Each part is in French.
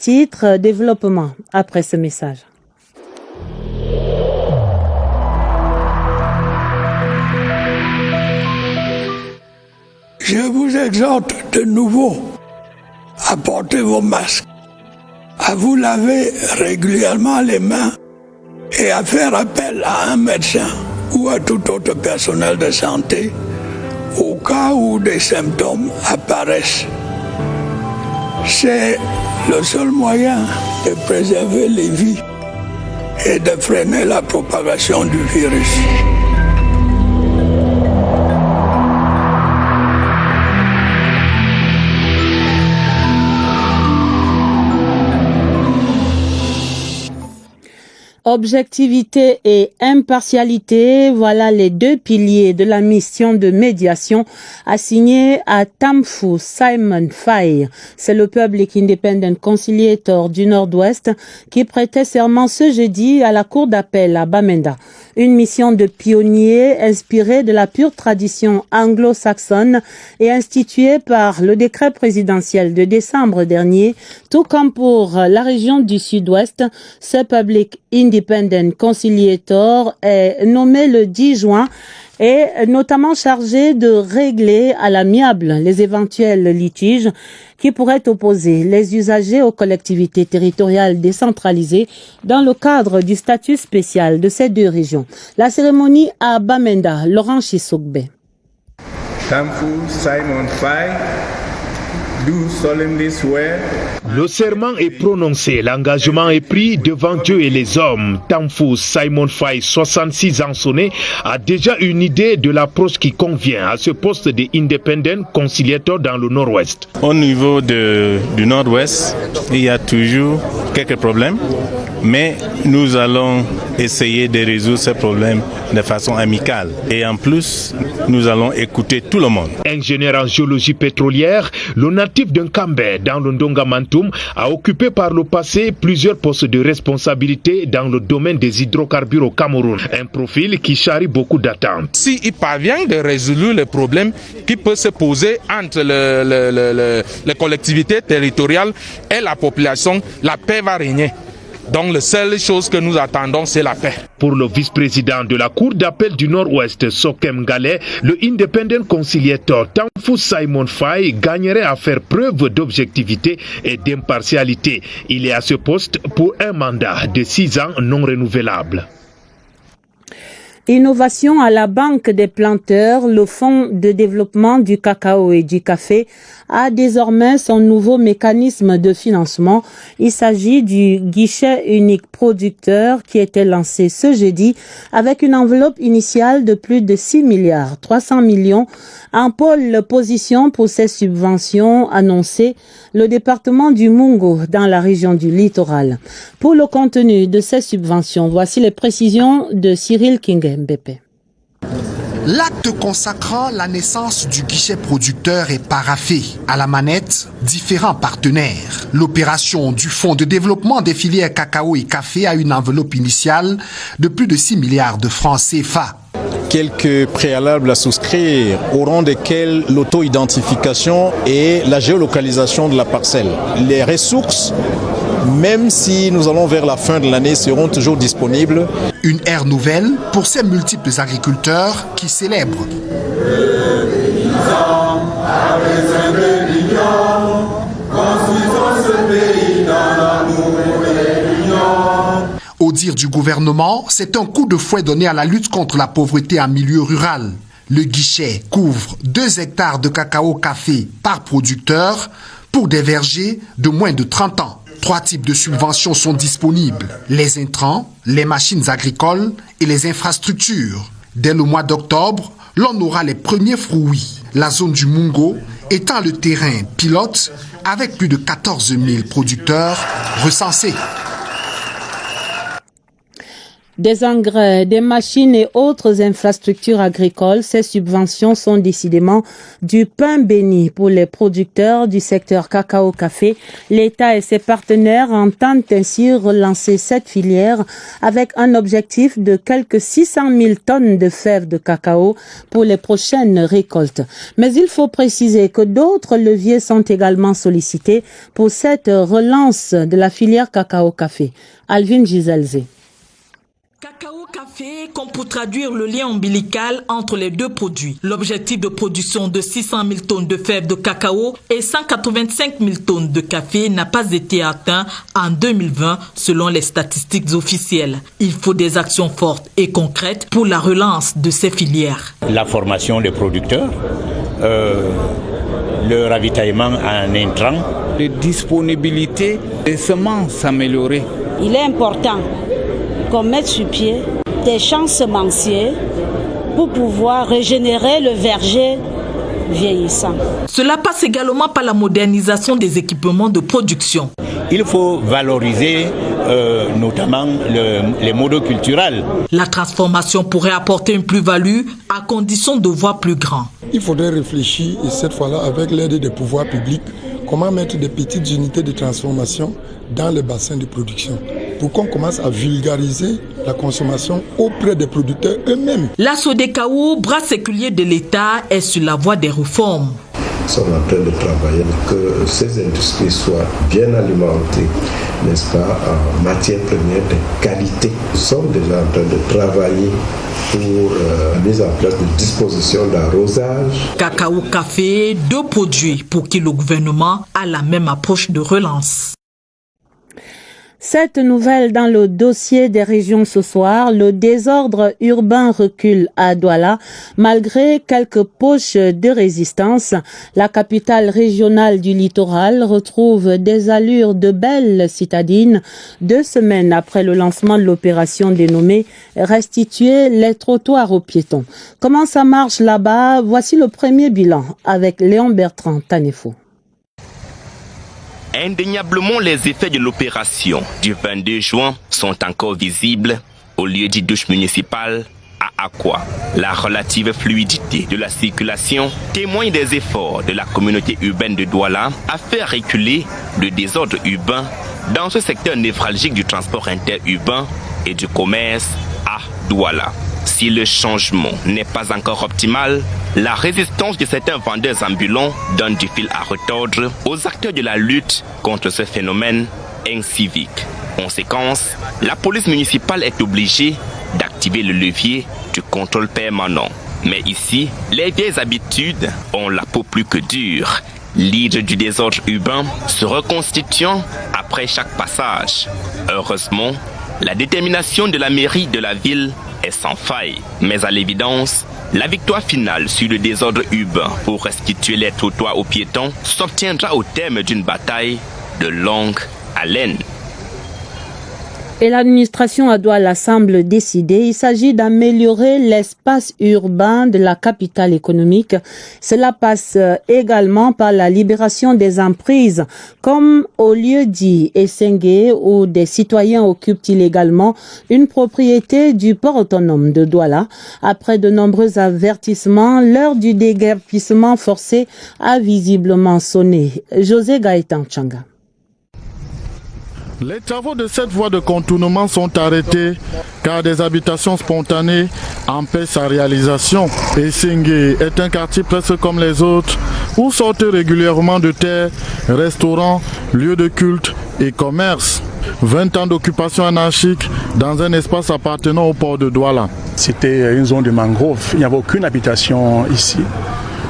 Titre développement après ce message. Je vous exhorte de nouveau à porter vos masques, à vous laver régulièrement les mains et à faire appel à un médecin ou à tout autre personnel de santé au cas où des symptômes apparaissent. C'est le seul moyen de préserver les vies et de freiner la propagation du virus. Objectivité et impartialité, voilà les deux piliers de la mission de médiation assignée à Tamfou Simon Faye. C'est le Public Independent Conciliator du Nord-Ouest qui prêtait serment ce jeudi à la cour d'appel à Bamenda. Une mission de pionnier inspirée de la pure tradition anglo-saxonne et instituée par le décret présidentiel de décembre dernier, tout comme pour la région du Sud-Ouest. Ce Public Independent Conciliator est nommé le 10 juin et notamment chargé de régler à l'amiable les éventuels litiges qui pourraient opposer les usagers aux collectivités territoriales décentralisées dans le cadre du statut spécial de ces deux régions. La cérémonie à Bamenda, Laurent Chissoukbe. Tamfou Simon Faye, do solemnly swear. Le serment est prononcé, l'engagement est pris devant Dieu et les hommes. Tamfou Simon Faye, 66 ans sonné, a déjà une idée de l'approche qui convient à ce poste de Independent Conciliator dans le Nord-Ouest. Au niveau du Nord-Ouest, il y a toujours quelques problèmes, mais nous allons essayer de résoudre ces problèmes de façon amicale. Et en plus, nous allons écouter tout le monde. Ingénieur en géologie pétrolière, le natif d'un Kambé dans le Ndonga Mantoum a occupé par le passé plusieurs postes de responsabilité dans le domaine des hydrocarbures au Cameroun. Un profil qui charrie beaucoup d'attentes. S'il parvient de résoudre les problèmes qui peuvent se poser entre les collectivités territoriales et la population, la paix va régner. Donc la seule chose que nous attendons, c'est la paix. Pour le vice-président de la Cour d'appel du Nord-Ouest, Sokem Galé, le Independent Conciliator Tamfou Simon Faye gagnerait à faire preuve d'objectivité et d'impartialité. Il est à ce poste pour un mandat de 6 ans non renouvelable. Innovation à la Banque des planteurs, le Fonds de développement du cacao et du café a désormais son nouveau mécanisme de financement. Il s'agit du guichet unique producteur qui était lancé ce jeudi avec une enveloppe initiale de plus de 6 milliards 300 millions. En pôle position pour ces subventions annoncées, le département du Mungo dans la région du littoral. Pour le contenu de ces subventions, voici les précisions de Cyril Kingembepe. L'acte consacrant la naissance du guichet producteur est paraphé. À la manette, différents partenaires. L'opération du Fonds de développement des filières cacao et café a une enveloppe initiale de plus de 6 milliards de francs CFA. Quelques préalables à souscrire, au rang desquels l'auto-identification et la géolocalisation de la parcelle. Les ressources, même si nous allons vers la fin de l'année, seront toujours disponibles. Une ère nouvelle pour ces multiples agriculteurs qui célèbrent. Au dire du gouvernement, c'est un coup de fouet donné à la lutte contre la pauvreté en milieu rural. Le guichet couvre 2 hectares de cacao-café par producteur pour des vergers de moins de 30 ans. 3 types de subventions sont disponibles. Les intrants, les machines agricoles et les infrastructures. Dès le mois d'octobre, l'on aura les premiers fruits. La zone du Mungo étant le terrain pilote avec plus de 14 000 producteurs recensés. Des engrais, des machines et autres infrastructures agricoles, ces subventions sont décidément du pain béni pour les producteurs du secteur cacao-café. L'État et ses partenaires entendent ainsi relancer cette filière avec un objectif de quelques 600 000 tonnes de fèves de cacao pour les prochaines récoltes. Mais il faut préciser que d'autres leviers sont également sollicités pour cette relance de la filière cacao-café. Alvin Giselze. Cacao-café, comme pour traduire le lien ombilical entre les deux produits. L'objectif de production de 600 000 tonnes de fèves de cacao et 185 000 tonnes de café n'a pas été atteint en 2020 selon les statistiques officielles. Il faut des actions fortes et concrètes pour la relance de ces filières. La formation des producteurs, le ravitaillement en intrants, la disponibilité des semences améliorées. Il est important qu'on mette sur pied des champs semenciers pour pouvoir régénérer le verger vieillissant. Cela passe également par la modernisation des équipements de production. Il faut valoriser notamment les monoculturels. La transformation pourrait apporter une plus-value à condition de voir plus grand. Il faudrait réfléchir, et cette fois-là avec l'aide des pouvoirs publics, comment mettre des petites unités de transformation dans les bassins de production pour qu'on commence à vulgariser la consommation auprès des producteurs eux-mêmes. La SODECAO, bras séculier de l'État, est sur la voie des réformes. Nous sommes en train de travailler pour que ces industries soient bien alimentées, n'est-ce pas, en matières premières de qualité. Nous sommes déjà en train de travailler pour la mise en place de dispositions d'arrosage. Cacao-café, deux produits pour qui le gouvernement a la même approche de relance. Cette nouvelle dans le dossier des régions ce soir, le désordre urbain recule à Douala. Malgré quelques poches de résistance, la capitale régionale du littoral retrouve des allures de belle citadine 2 semaines après le lancement de l'opération dénommée « Restituer les trottoirs aux piétons ». Comment ça marche là-bas? Voici le premier bilan avec Léon Bertrand Tanefo. Indéniablement, les effets de l'opération du 22 juin sont encore visibles au lieu dit douche municipale à Aqua. La relative fluidité de la circulation témoigne des efforts de la communauté urbaine de Douala à faire reculer le désordre urbain dans ce secteur névralgique du transport interurbain et du commerce à Douala. Si le changement n'est pas encore optimal, la résistance de certains vendeurs ambulants donne du fil à retordre aux acteurs de la lutte contre ce phénomène incivique. Conséquence, la police municipale est obligée d'activer le levier du contrôle permanent. Mais ici, les vieilles habitudes ont la peau plus que dure. L'hydre du désordre urbain se reconstituant après chaque passage. Heureusement, la détermination de la mairie de la ville est sans faille. Mais à l'évidence, la victoire finale sur le désordre urbain pour restituer les trottoirs aux piétons s'obtiendra au terme d'une bataille de longue haleine. Et l'administration à Douala semble décider. Il s'agit d'améliorer l'espace urbain de la capitale économique. Cela passe également par la libération des emprises, comme au lieu dit Essengue, où des citoyens occupent illégalement une propriété du port autonome de Douala. Après de nombreux avertissements, l'heure du déguerpissement forcé a visiblement sonné. José Gaëtan Changa. Les travaux de cette voie de contournement sont arrêtés car des habitations spontanées empêchent sa réalisation. Essengue est un quartier presque comme les autres où sortent régulièrement de terre, restaurants, lieux de culte et commerce. 20 ans d'occupation anarchique dans un espace appartenant au port de Douala. C'était une zone de mangrove, il n'y avait aucune habitation ici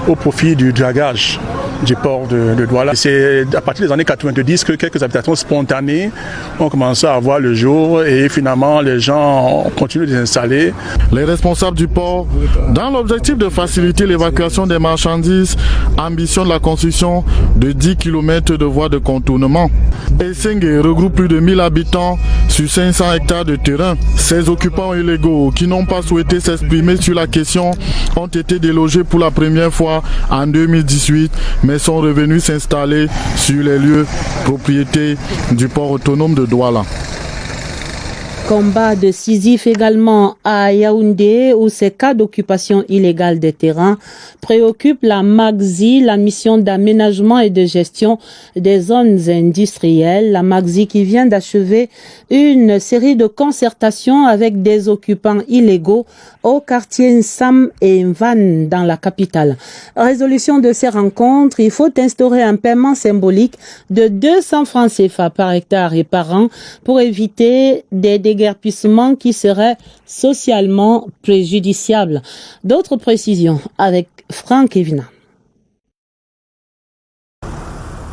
au profit du dragage du port de Douala. C'est à partir des années 90 que quelques habitations spontanées ont commencé à voir le jour et finalement les gens ont continué de s'installer. Les responsables du port, dans l'objectif de faciliter l'évacuation des marchandises, ambitionnent la construction de 10 km de voies de contournement. Essengue regroupe plus de 1000 habitants sur 500 hectares de terrain. Ces occupants illégaux qui n'ont pas souhaité s'exprimer sur la question ont été délogés pour la première fois en 2018, mais sont revenus s'installer sur les lieux propriété du port autonome de Douala. Combat de Sisyphe également à Yaoundé, où ces cas d'occupation illégale des terrains préoccupent la MAGSI, la mission d'aménagement et de gestion des zones industrielles. La MAGSI qui vient d'achever une série de concertations avec des occupants illégaux au quartier Nsam et Mvan dans la capitale. Résolution de ces rencontres, il faut instaurer un paiement symbolique de 200 francs CFA par hectare et par an pour éviter des déguerpissements qui seraient socialement préjudiciables. D'autres précisions avec Franck Evina.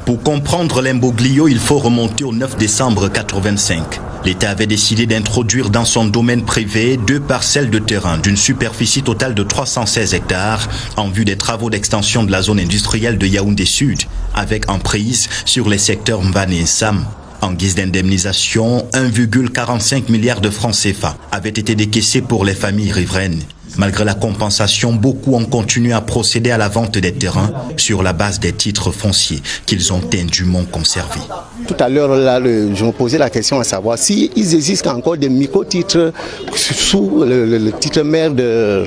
Pour comprendre l'imbroglio, il faut remonter au 9 décembre 85. L'État avait décidé d'introduire dans son domaine privé 2 parcelles de terrain d'une superficie totale de 316 hectares en vue des travaux d'extension de la zone industrielle de Yaoundé Sud, avec emprise sur les secteurs Mvan et Nsam. En guise d'indemnisation, 1,45 milliard de francs CFA avaient été décaissés pour les familles riveraines. Malgré la compensation, beaucoup ont continué à procéder à la vente des terrains sur la base des titres fonciers qu'ils ont indûment conservés. Tout à l'heure, là, je me posais la question à savoir s'il existe encore des micro-titres sous le titre maire de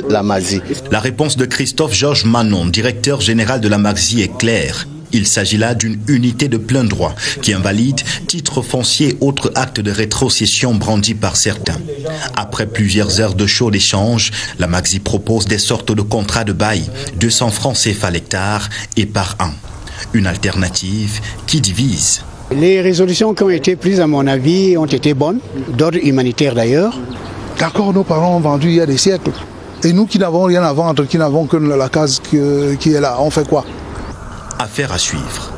la MAGSI. La réponse de Christophe Georges Manon, directeur général de la MAGSI, est claire. Il s'agit là d'une unité de plein droit qui invalide titres fonciers et autres actes de rétrocession brandis par certains. Après plusieurs heures de chaud d'échange, la MAGSI propose des sortes de contrats de bail, 200 francs CFA l'hectare et par an. Une alternative qui divise. Les résolutions qui ont été prises, à mon avis, ont été bonnes, d'ordre humanitaire d'ailleurs. D'accord, nos parents ont vendu il y a des siècles. Et nous qui n'avons rien à vendre, qui n'avons que la case qui est là, on fait quoi? Affaire à suivre.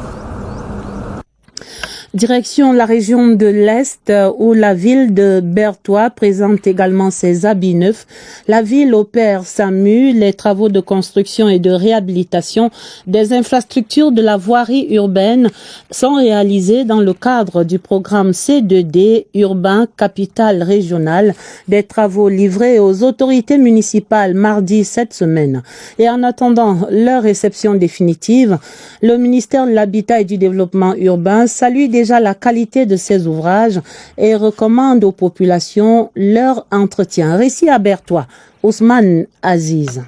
Direction la région de l'Est où la ville de Berthois présente également ses habits neufs. La ville opère SAMU, les travaux de construction et de réhabilitation des infrastructures de la voirie urbaine sont réalisés dans le cadre du programme C2D urbain capitale régionale, des travaux livrés aux autorités municipales mardi cette semaine. Et en attendant leur réception définitive, le ministère de l'Habitat et du Développement urbain salue déjà la qualité de ces ouvrages et recommande aux populations leur entretien. Récit à Berthois, Ousmane Aziz.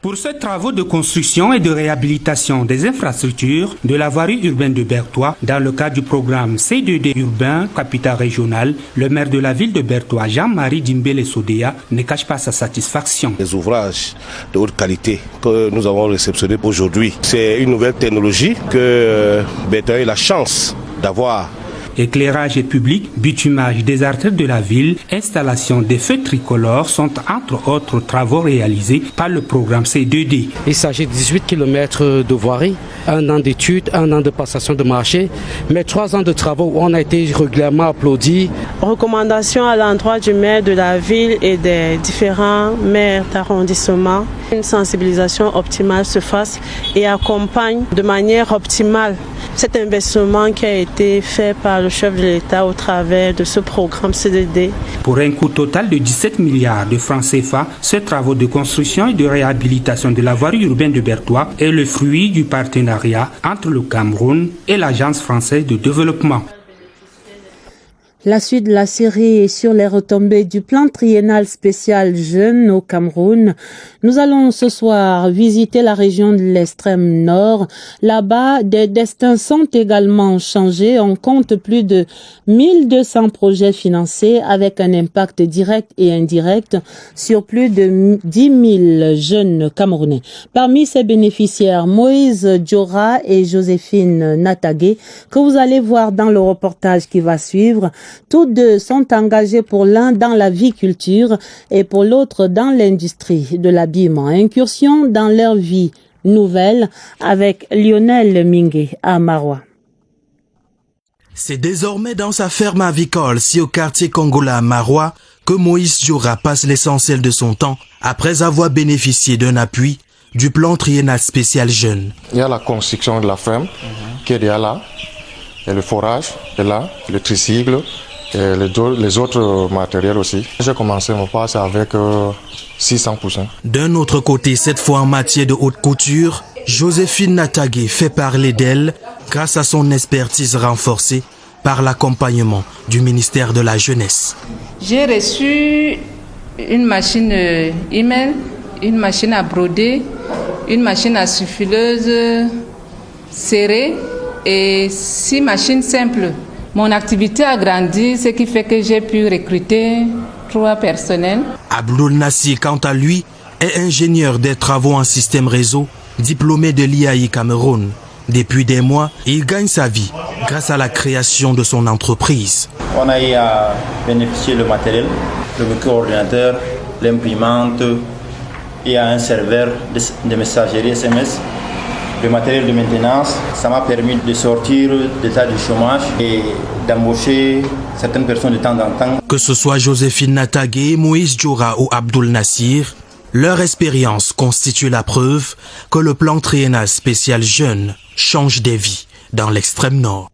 Pour ces travaux de construction et de réhabilitation des infrastructures de la voirie urbaine de Berthois, dans le cadre du programme C2D urbain capitale régionale, le maire de la ville de Berthois, Jean-Marie Dimbele Sodea, ne cache pas sa satisfaction. Les ouvrages de haute qualité que nous avons réceptionnés aujourd'hui, c'est une nouvelle technologie que Berthois a eu la chance d'avoir. Éclairage public, bitumage des artères de la ville, installation des feux tricolores sont entre autres travaux réalisés par le programme C2D. Il s'agit de 18 km de voirie, 1 an d'études, 1 an de passation de marché, mais 3 ans de travaux où on a été régulièrement applaudis. Recommandation à l'endroit du maire de la ville et des différents maires d'arrondissement. Une sensibilisation optimale se fasse et accompagne de manière optimale cet investissement qui a été fait par le chef de l'État au travers de ce programme C2D. Pour un coût total de 17 milliards de francs CFA, ces travaux de construction et de réhabilitation de la voirie urbaine de Berthois est le fruit du partenariat entre le Cameroun et l'Agence française de développement. La suite de la série est sur les retombées du plan triennal spécial jeunes au Cameroun. Nous allons ce soir visiter la région de l'extrême nord. Là-bas, des destins sont également changés. On compte plus de 1200 projets financés avec un impact direct et indirect sur plus de 10 000 jeunes Camerounais. Parmi ces bénéficiaires, Moïse Diora et Joséphine Natagé, que vous allez voir dans le reportage qui va suivre. Tous deux sont engagés pour l'un dans la viculture et pour l'autre dans l'industrie de l'habillement. Incursion dans leur vie nouvelle avec Lionel Mingué à Marois. C'est désormais dans sa ferme avicole, si au quartier Kongola à Marois, que Moïse Diora passe l'essentiel de son temps après avoir bénéficié d'un appui du plan triennal spécial jeune. Il y a la construction de la ferme qui est déjà là. Et le forage est là, le tricycle et les autres matériels aussi. J'ai commencé mon passe avec 600%. D'un autre côté, cette fois en matière de haute couture, Joséphine Natagé fait parler d'elle grâce à son expertise renforcée par l'accompagnement du ministère de la Jeunesse. J'ai reçu une machine email, une machine à broder, une machine à souffleuse serrée et 6 machines simples. Mon activité a grandi, ce qui fait que j'ai pu recruter 3 personnels. Abdoul Nassir, quant à lui, est ingénieur des travaux en système réseau, diplômé de l'IAI Cameroun. Depuis des mois, il gagne sa vie grâce à la création de son entreprise. On a eu à bénéficier le matériel, le micro-ordinateur, l'imprimante et un serveur de messagerie SMS. Le matériel de maintenance, ça m'a permis de sortir de l'état du chômage et d'embaucher certaines personnes de temps en temps. Que ce soit Joséphine Natagé, Moïse Djora ou Abdoul Nassir, leur expérience constitue la preuve que le plan triennal spécial jeune change des vies dans l'extrême nord.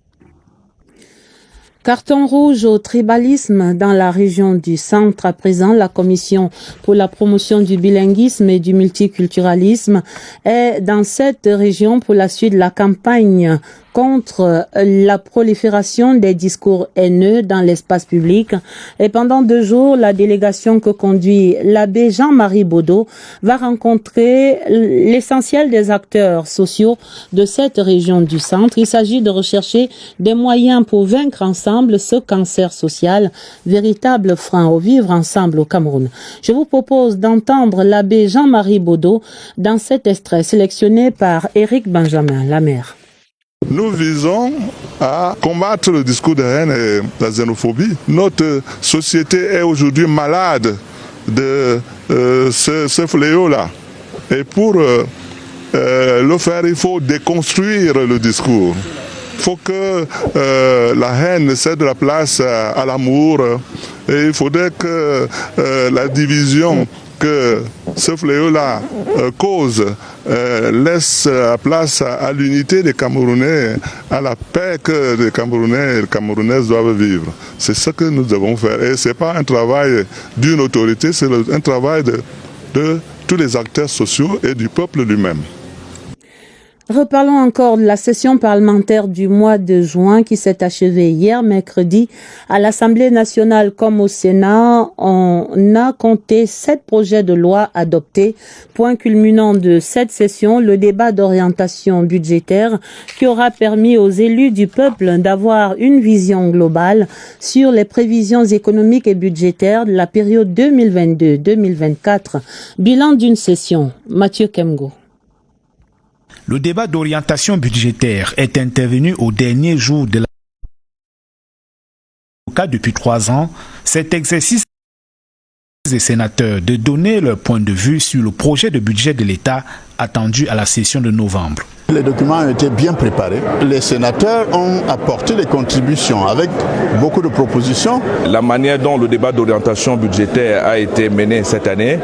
Carton rouge au tribalisme dans la région du centre. À présent, la Commission pour la promotion du bilinguisme et du multiculturalisme est dans cette région pour la suite de la campagne contre la prolifération des discours haineux dans l'espace public. Et pendant 2 jours, la délégation que conduit l'abbé Jean-Marie Baudot va rencontrer l'essentiel des acteurs sociaux de cette région du centre. Il s'agit de rechercher des moyens pour vaincre ensemble ce cancer social, véritable frein au vivre ensemble au Cameroun. Je vous propose d'entendre l'abbé Jean-Marie Baudot dans cet extrait sélectionné par Éric Benjamin Lamère. Nous visons à combattre le discours de haine et la xénophobie. Notre société est aujourd'hui malade de ce fléau-là. Et pour le faire, il faut déconstruire le discours. Il faut que la haine cède la place à l'amour. Et il faudrait que la division que ce fléau-là cause laisse la place à l'unité des Camerounais, à la paix que les Camerounais et les Camerounaises doivent vivre. C'est ce que nous devons faire. Et ce n'est pas un travail d'une autorité, c'est un travail de tous les acteurs sociaux et du peuple lui-même. Reparlons encore de la session parlementaire du mois de juin qui s'est achevée hier, mercredi. À l'Assemblée nationale comme au Sénat, on a compté 7 projets de loi adoptés. Point culminant de cette session, le débat d'orientation budgétaire qui aura permis aux élus du peuple d'avoir une vision globale sur les prévisions économiques et budgétaires de la période 2022-2024. Bilan d'une session. Mathieu Kemgo. Le débat d'orientation budgétaire est intervenu au dernier jour de la... Depuis 3 ans, cet exercice des sénateurs de donner leur point de vue sur le projet de budget de l'État attendu à la session de novembre. Les documents ont été bien préparés. Les sénateurs ont apporté des contributions avec beaucoup de propositions. La manière dont le débat d'orientation budgétaire a été mené cette année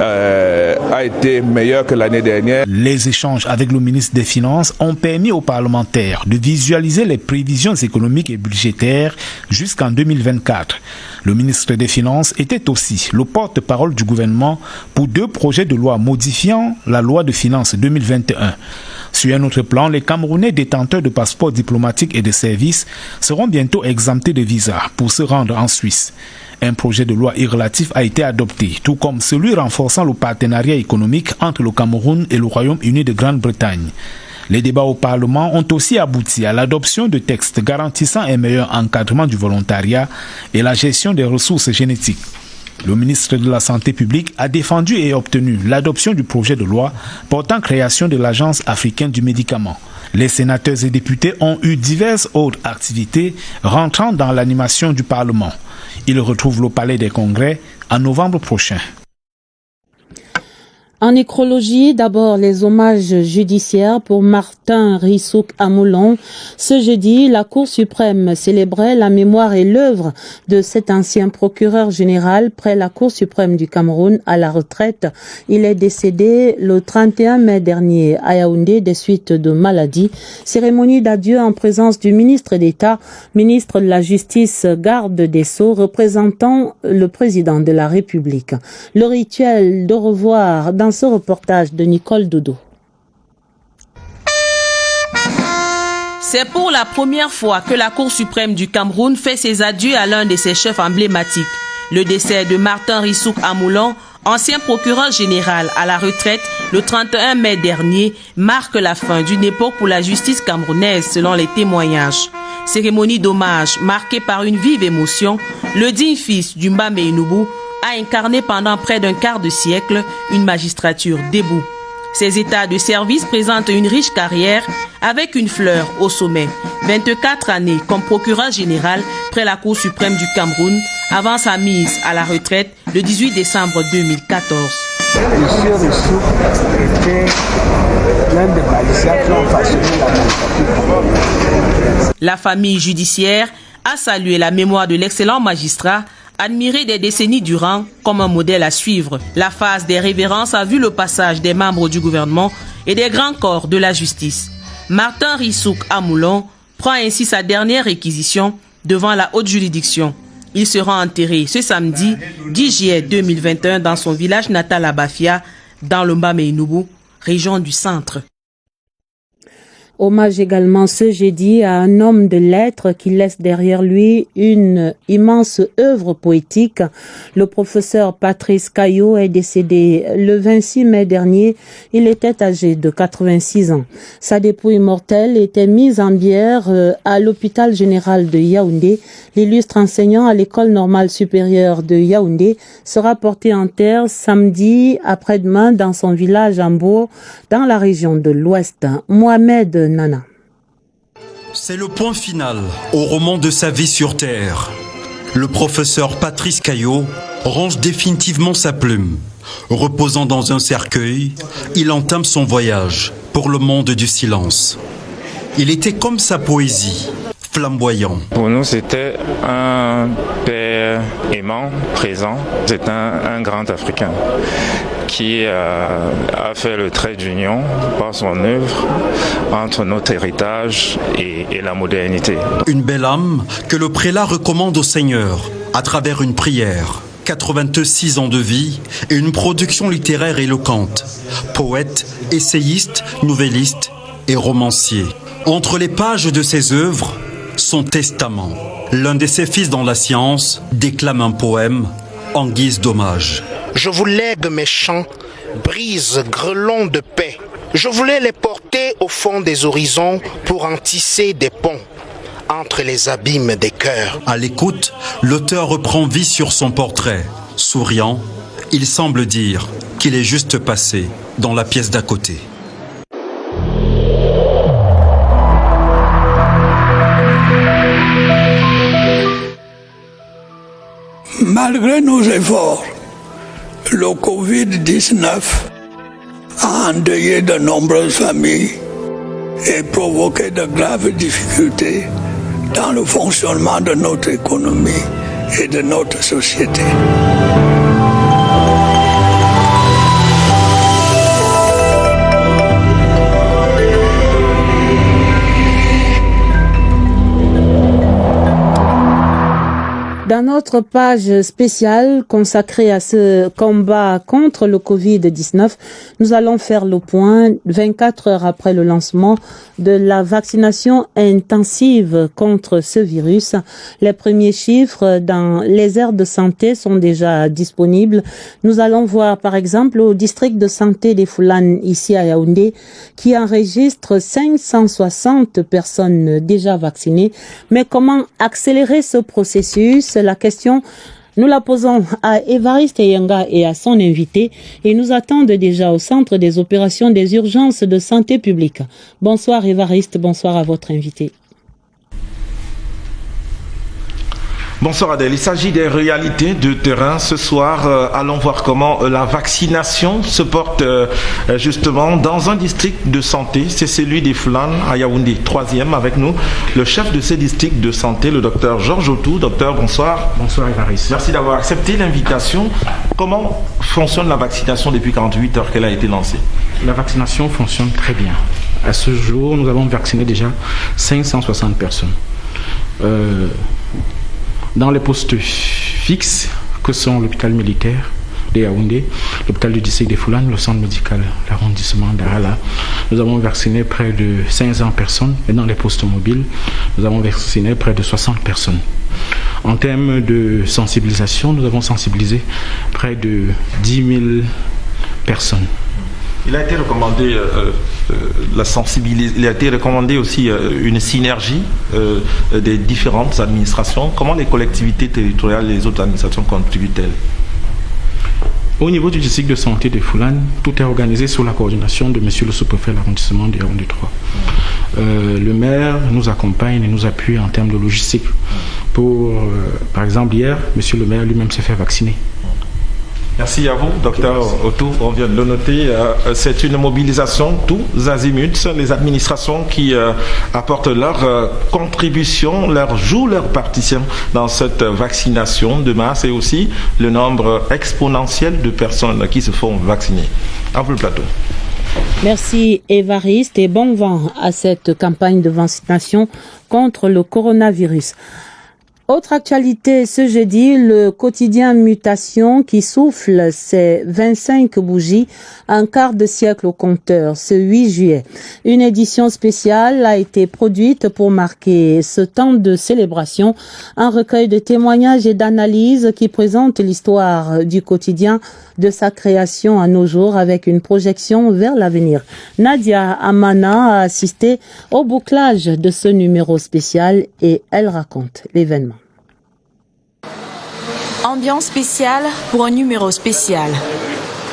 a été meilleure que l'année dernière. Les échanges avec le ministre des Finances ont permis aux parlementaires de visualiser les prévisions économiques et budgétaires jusqu'en 2024. Le ministre des Finances était aussi le porte-parole du gouvernement pour 2 projets de loi modifiant la loi de finances 2021. Sur un autre plan, les Camerounais détenteurs de passeports diplomatiques et de services seront bientôt exemptés de visa pour se rendre en Suisse. Un projet de loi relatif a été adopté, tout comme celui renforçant le partenariat économique entre le Cameroun et le Royaume-Uni de Grande-Bretagne. Les débats au Parlement ont aussi abouti à l'adoption de textes garantissant un meilleur encadrement du volontariat et la gestion des ressources génétiques. Le ministre de la Santé publique a défendu et obtenu l'adoption du projet de loi portant création de l'Agence africaine du médicament. Les sénateurs et députés ont eu diverses autres activités rentrant dans l'animation du Parlement. Ils retrouvent le Palais des Congrès en novembre prochain. En nécrologie, d'abord les hommages judiciaires pour Martin Rissouk Amoulon. Ce jeudi, la Cour suprême célébrait la mémoire et l'œuvre de cet ancien procureur général près la Cour suprême du Cameroun à la retraite. Il est décédé le 31 mai dernier à Yaoundé des suites de maladie. Cérémonie d'adieu en présence du ministre d'État, ministre de la Justice, garde des Sceaux, représentant le président de la République. Le rituel de revoir dans ce reportage de Nicole Dodo. C'est pour la première fois que la Cour suprême du Cameroun fait ses adieux à l'un de ses chefs emblématiques. Le décès de Martin Rissouk Amoulon, ancien procureur général à la retraite le 31 mai dernier, marque la fin d'une époque pour la justice camerounaise selon les témoignages. Cérémonie d'hommage marquée par une vive émotion, le digne fils du Mbambe Inoubou a incarné pendant près d'un quart de siècle une magistrature debout. Ses états de service présentent une riche carrière avec une fleur au sommet. 24 années comme procureur général près la Cour suprême du Cameroun avant sa mise à la retraite le 18 décembre 2014. Monsieur Rissouk était l'un des magistrats qui ont façonné la magistrature. La famille judiciaire a salué la mémoire de l'excellent magistrat, admiré des décennies durant comme un modèle à suivre. La phase des révérences a vu le passage des membres du gouvernement et des grands corps de la justice. Martin Rissouk Amoulon prend ainsi sa dernière réquisition devant la haute juridiction. Il sera enterré ce samedi 10 juillet 2021 dans son village natal à Bafia, dans le Mbambe Inoubou, région du centre. Hommage également ce jeudi à un homme de lettres qui laisse derrière lui une immense œuvre poétique. Le professeur Patrice Caillot est décédé le 26 mai dernier. Il était âgé de 86 ans. Sa dépouille mortelle était mise en bière à l'hôpital général de Yaoundé. L'illustre enseignant à l'école normale supérieure de Yaoundé sera porté en terre samedi après-demain dans son village Ambo, dans la région de l'Ouest. Mohamed Nana. C'est le point final au roman de sa vie sur Terre. Le professeur Patrice Caillot range définitivement sa plume. Reposant dans un cercueil, il entame son voyage pour le monde du silence. Il était comme sa poésie, flamboyant. Pour nous, c'était un père aimant, présent. C'est un grand Africain qui a fait le trait d'union par son œuvre entre notre héritage et la modernité. Une belle âme que le prélat recommande au Seigneur à travers une prière. 86 ans de vie et une production littéraire éloquente. Poète, essayiste, nouvelliste et romancier. Entre les pages de ses œuvres, son testament. L'un de ses fils dans la science déclame un poème en guise d'hommage. Je vous lègue mes chants, brises, grelons de paix. Je voulais les porter au fond des horizons pour en tisser des ponts entre les abîmes des cœurs. À l'écoute, l'auteur reprend vie sur son portrait. Souriant, il semble dire qu'il est juste passé dans la pièce d'à côté. Malgré nos efforts, le Covid-19 a endeuillé de nombreuses familles et provoqué de graves difficultés dans le fonctionnement de notre économie et de notre société. Dans notre page spéciale consacrée à ce combat contre le Covid-19, nous allons faire le point 24 heures après le lancement de la vaccination intensive contre ce virus. Les premiers chiffres dans les aires de santé sont déjà disponibles. Nous allons voir par exemple au district de santé des Foulanes ici à Yaoundé qui enregistre 560 personnes déjà vaccinées. Mais comment accélérer ce processus? La question, nous la posons à Évariste Yenga et à son invité et nous attendent déjà au centre des opérations des urgences de santé publique. Bonsoir Évariste, bonsoir à votre invité. Bonsoir Adèle, il s'agit des réalités de terrain. Ce soir, allons voir comment la vaccination se porte justement dans un district de santé. C'est celui des Foulanes à Yaoundé, 3e avec nous, le chef de ce district de santé, le docteur Georges Otou. Docteur, bonsoir. Bonsoir Évariste. Merci d'avoir accepté l'invitation. Comment fonctionne la vaccination depuis 48 heures qu'elle a été lancée? La vaccination fonctionne très bien. À ce jour, nous avons vacciné déjà 560 personnes. Dans les postes fixes que sont l'hôpital militaire, de Yaoundé, l'hôpital du district de Foulane, le centre médical, l'arrondissement d'Arala. Nous avons vacciné près de 500 personnes et dans les postes mobiles, nous avons vacciné près de 60 personnes. En termes de sensibilisation, nous avons sensibilisé près de 10 000 personnes. Il a été recommandé il a été recommandé aussi une synergie des différentes administrations. Comment les collectivités territoriales et les autres administrations contribuent-elles? Au niveau du district de santé de Foulane, tout est organisé sous la coordination de monsieur le sous-préfet de l'arrondissement de Yaoundé 3. Le maire nous accompagne et nous appuie en termes de logistique. Par exemple, hier, monsieur le maire lui-même s'est fait vacciner. Merci à vous, docteur Otou. On vient de le noter. C'est une mobilisation tous azimuts. Les administrations qui apportent leur contribution, jouent leur partition dans cette vaccination de masse et aussi le nombre exponentiel de personnes qui se font vacciner. À vous le plateau. Merci Évariste et bon vent à cette campagne de vaccination contre le coronavirus. Autre actualité, ce jeudi, le quotidien Mutation qui souffle ses 25 bougies, un quart de siècle au compteur, ce 8 juillet. Une édition spéciale a été produite pour marquer ce temps de célébration, un recueil de témoignages et d'analyses qui présente l'histoire du quotidien de sa création à nos jours avec une projection vers l'avenir. Nadia Amana a assisté au bouclage de ce numéro spécial et elle raconte l'événement. Ambiance spéciale pour un numéro spécial.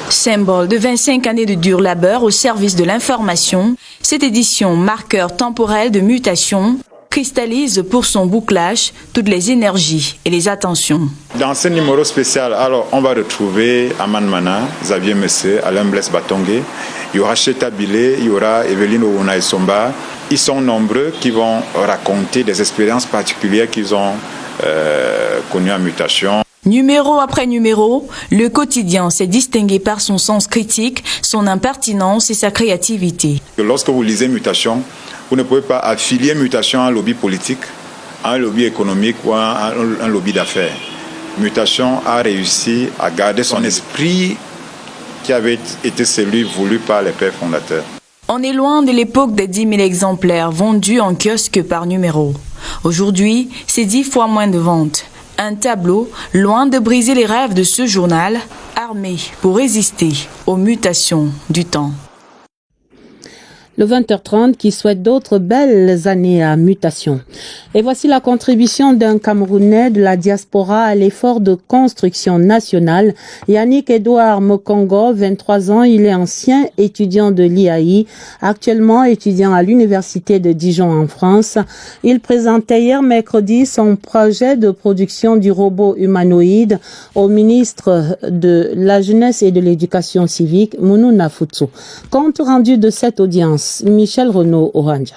Symbole de 25 années de dur labeur au service de l'information, cette édition marqueur temporel de mutation cristallise pour son bouclage toutes les énergies et les attentions. Dans ce numéro spécial, alors on va retrouver Aman Mana, Xavier Messé, Alain Blaise Batongué, il y aura Cheta Bilé, il y aura Evelyne Ouona Somba. Ils sont nombreux qui vont raconter des expériences particulières qu'ils ont connues en mutation. Numéro après numéro, le quotidien s'est distingué par son sens critique, son impertinence et sa créativité. Lorsque vous lisez Mutation, vous ne pouvez pas affilier Mutation à un lobby politique, à un lobby économique ou à un lobby d'affaires. Mutation a réussi à garder son esprit qui avait été celui voulu par les pères fondateurs. On est loin de l'époque des 10 000 exemplaires vendus en kiosque par numéro. Aujourd'hui, c'est 10 fois moins de ventes. Un tableau, loin de briser les rêves de ce journal, armé pour résister aux mutations du temps. Le 20h30 qui souhaite d'autres belles années à mutation. Et voici la contribution d'un Camerounais de la diaspora à l'effort de construction nationale. Yannick Edouard Mokongo, 23 ans, il est ancien étudiant de l'IAI, actuellement étudiant à l'université de Dijon en France. Il présentait hier mercredi son projet de production du robot humanoïde au ministre de la Jeunesse et de l'Éducation civique, Mounou Nafoutsou. Compte rendu de cette audience, Michel Renaud Oranja.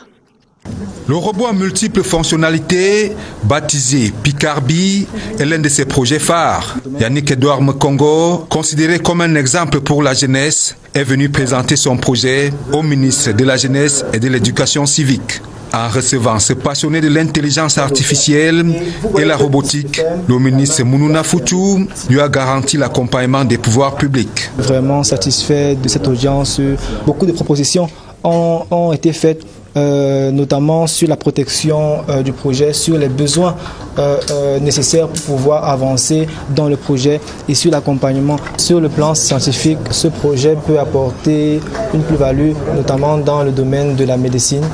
Le robot à multiples fonctionnalités, baptisé Picarbi, est l'un de ses projets phares. Yannick Edouard Mokongo, considéré comme un exemple pour la jeunesse, est venu présenter son projet au ministre de la Jeunesse et de l'Éducation civique. En recevant ce passionné de l'intelligence artificielle et la robotique, le ministre Mounou Nafoutsou lui a garanti l'accompagnement des pouvoirs publics. Vraiment satisfait de cette audience. Beaucoup de propositions ont été faites, notamment sur la protection du projet, sur les besoins nécessaires pour pouvoir avancer dans le projet et sur l'accompagnement. Sur le plan scientifique, ce projet peut apporter une plus-value, notamment dans le domaine de la médecine,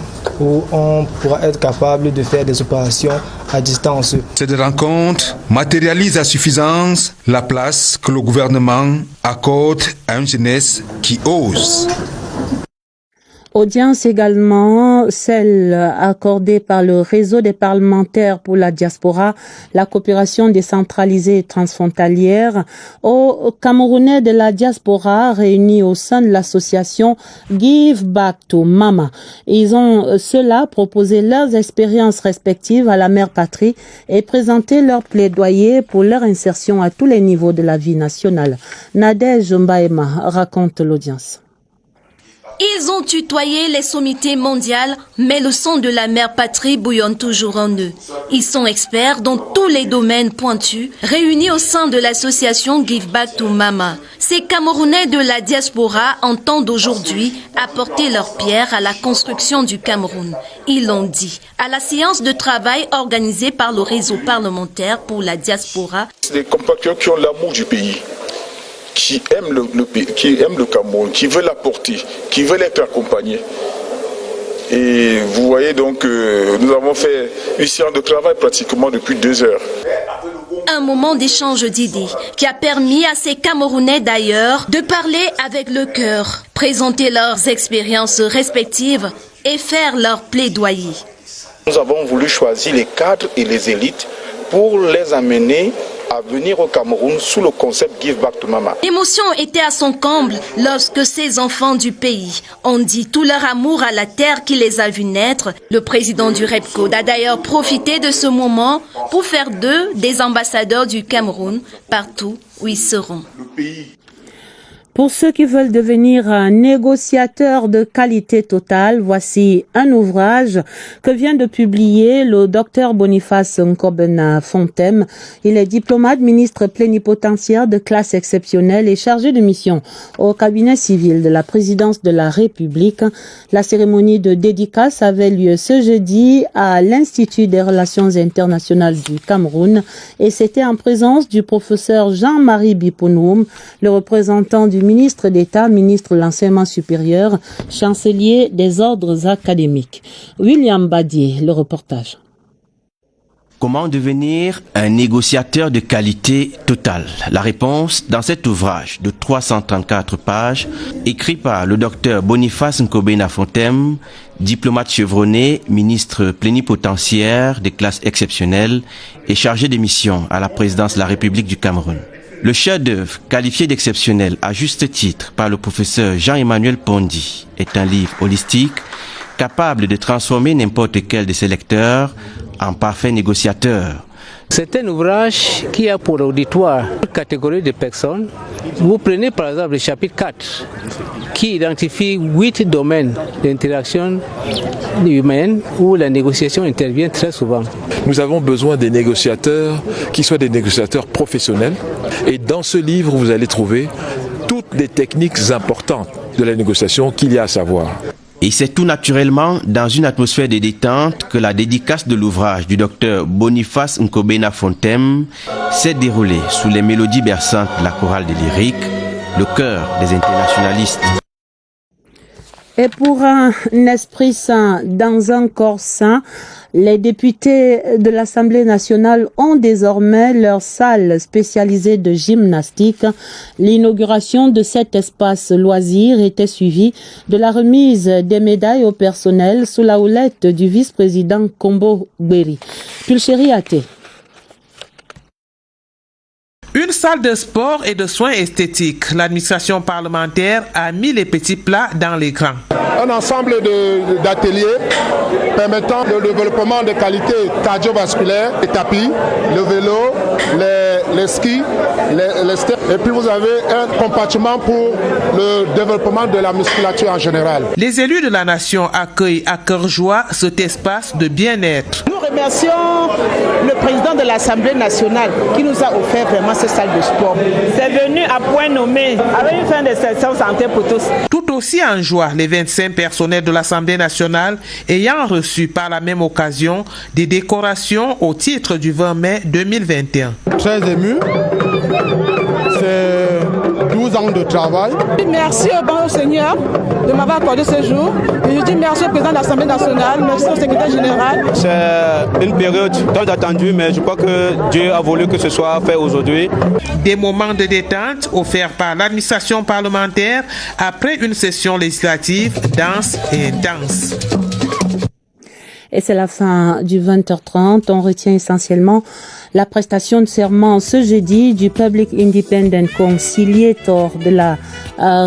où on pourra être capable de faire des opérations à distance. Cette rencontre matérialise à suffisance la place que le gouvernement accorde à une jeunesse qui ose. Audience également, celle accordée par le réseau des parlementaires pour la diaspora, la coopération décentralisée et transfrontalière, aux Camerounais de la diaspora réunis au sein de l'association Give Back to Mama. Ils ont, ceux-là, proposé leurs expériences respectives à la mère patrie et présenté leur plaidoyer pour leur insertion à tous les niveaux de la vie nationale. Nadège Mbaema raconte l'audience. Ils ont tutoyé les sommités mondiales, mais le sang de la mère patrie bouillonne toujours en eux. Ils sont experts dans tous les domaines pointus, réunis au sein de l'association Give Back to Mama. Ces Camerounais de la diaspora entendent aujourd'hui apporter leur pierre à la construction du Cameroun. Ils l'ont dit à la séance de travail organisée par le réseau parlementaire pour la diaspora. C'est des compatriotes qui ont l'amour du pays, qui aiment le pays, qui aiment le Cameroun, qui veulent l'apporter, qui veulent être accompagnés. Et vous voyez donc, nous avons fait une séance de travail pratiquement depuis 2 heures. Un moment d'échange d'idées qui a permis à ces Camerounais d'ailleurs de parler avec le cœur, présenter leurs expériences respectives et faire leur plaidoyer. Nous avons voulu choisir les cadres et les élites pour les amener à venir au Cameroun sous le concept Give Back to Mama. L'émotion était à son comble lorsque ces enfants du pays ont dit tout leur amour à la terre qui les a vus naître. Le président du REPCODE a d'ailleurs profité de ce moment pour faire d'eux des ambassadeurs du Cameroun partout où ils seront. Pour ceux qui veulent devenir un négociateur de qualité totale, voici un ouvrage que vient de publier le docteur Boniface Nkobena Fontem. Il est diplomate, ministre plénipotentiaire de classe exceptionnelle et chargé de mission au cabinet civil de la présidence de la République. La cérémonie de dédicace avait lieu ce jeudi à l'Institut des relations internationales du Cameroun et c'était en présence du professeur Jean-Marie Bipounoum, le représentant du ministre d'État, ministre de l'Enseignement supérieur, chancelier des ordres académiques. William Badier, le reportage. Comment devenir un négociateur de qualité totale? La réponse dans cet ouvrage de 334 pages, écrit par le docteur Boniface Nkobena Fontem, diplomate chevronné, ministre plénipotentiaire des classes exceptionnelles et chargé de mission à la présidence de la République du Cameroun. Le chef-d'œuvre, qualifié d'exceptionnel à juste titre par le professeur Jean-Emmanuel Pondy, est un livre holistique capable de transformer n'importe quel de ses lecteurs en parfait négociateur. C'est un ouvrage qui a pour auditoire une catégorie de personnes. Vous prenez par exemple le chapitre 4 qui identifie 8 domaines d'interaction humaine où la négociation intervient très souvent. Nous avons besoin des négociateurs qui soient des négociateurs professionnels et dans ce livre vous allez trouver toutes les techniques importantes de la négociation qu'il y a à savoir. Et c'est tout naturellement dans une atmosphère de détente que la dédicace de l'ouvrage du docteur Boniface Nkobena Fontem s'est déroulée sous les mélodies berçantes de la chorale des lyriques, le chœur des internationalistes. Et pour un esprit sain dans un corps sain, les députés de l'Assemblée nationale ont désormais leur salle spécialisée de gymnastique. L'inauguration de cet espace loisir était suivie de la remise des médailles au personnel sous la houlette du vice-président Kombo Beri. Pulchéri Até. Une salle de sport et de soins esthétiques. L'administration parlementaire a mis les petits plats dans les grands. Un ensemble d'ateliers permettant le développement de qualités cardiovasculaires, les tapis, le vélo, les skis, les steps. Et puis vous avez un compartiment pour le développement de la musculature en général. Les élus de la nation accueillent à cœur joie cet espace de bien-être. Nous remercions le président de l'Assemblée nationale qui nous a offert vraiment cette salle de sport. C'est venu à point nommé avec une fin de session santé pour tous. Tout aussi en joie, les 25 personnels de l'Assemblée nationale ayant reçu par la même occasion des décorations au titre du 20 mai 2021. Très ému. C'est 12 ans de travail. Merci au bon Seigneur de m'avoir accordé ce jour. Et je dis merci au président de l'Assemblée nationale, merci au secrétaire général. C'est une période tant attendue, mais je crois que Dieu a voulu que ce soit fait aujourd'hui. Des moments de détente offerts par l'administration parlementaire après une session législative dense et intense. Et c'est la fin du 20h30. On retient essentiellement la prestation de serment ce jeudi du Public Independent Conciliator de la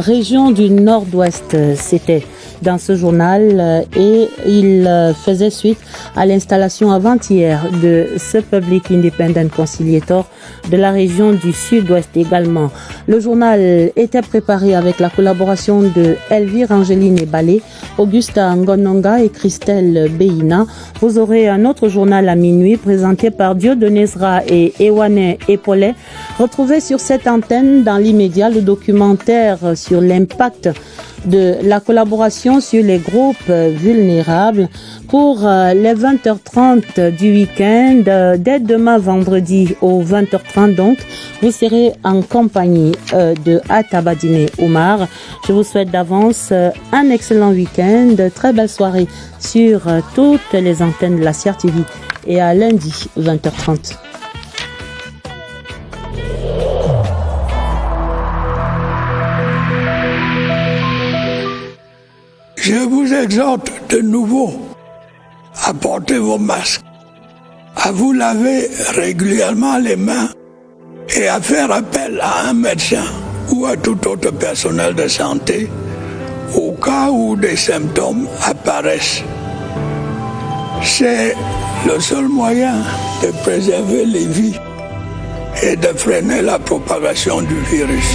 région du Nord-Ouest. C'était dans ce journal et il faisait suite à l'installation avant-hier de ce Public Independent Conciliator de la région du Sud-Ouest également. Le journal était préparé avec la collaboration de Elvire Angeline Ebalé, Augusta Ngononga et Christelle Beina. Vous aurez un autre journal à minuit présenté par Dieudonné Zra et Ewane Epolé. Retrouvez sur cette antenne dans l'immédiat le documentaire sur l'impact de la collaboration sur les groupes vulnérables. Pour les 20h30 du week-end, dès demain vendredi aux 20h30 donc, vous serez en compagnie de Atabadine Oumar. Je vous souhaite d'avance un excellent week-end, très belle soirée sur toutes les antennes de la CR TV et à lundi 20h30. Je vous exhorte de nouveau à porter vos masques, à vous laver régulièrement les mains et à faire appel à un médecin ou à tout autre personnel de santé au cas où des symptômes apparaissent. C'est le seul moyen de préserver les vies et de freiner la propagation du virus.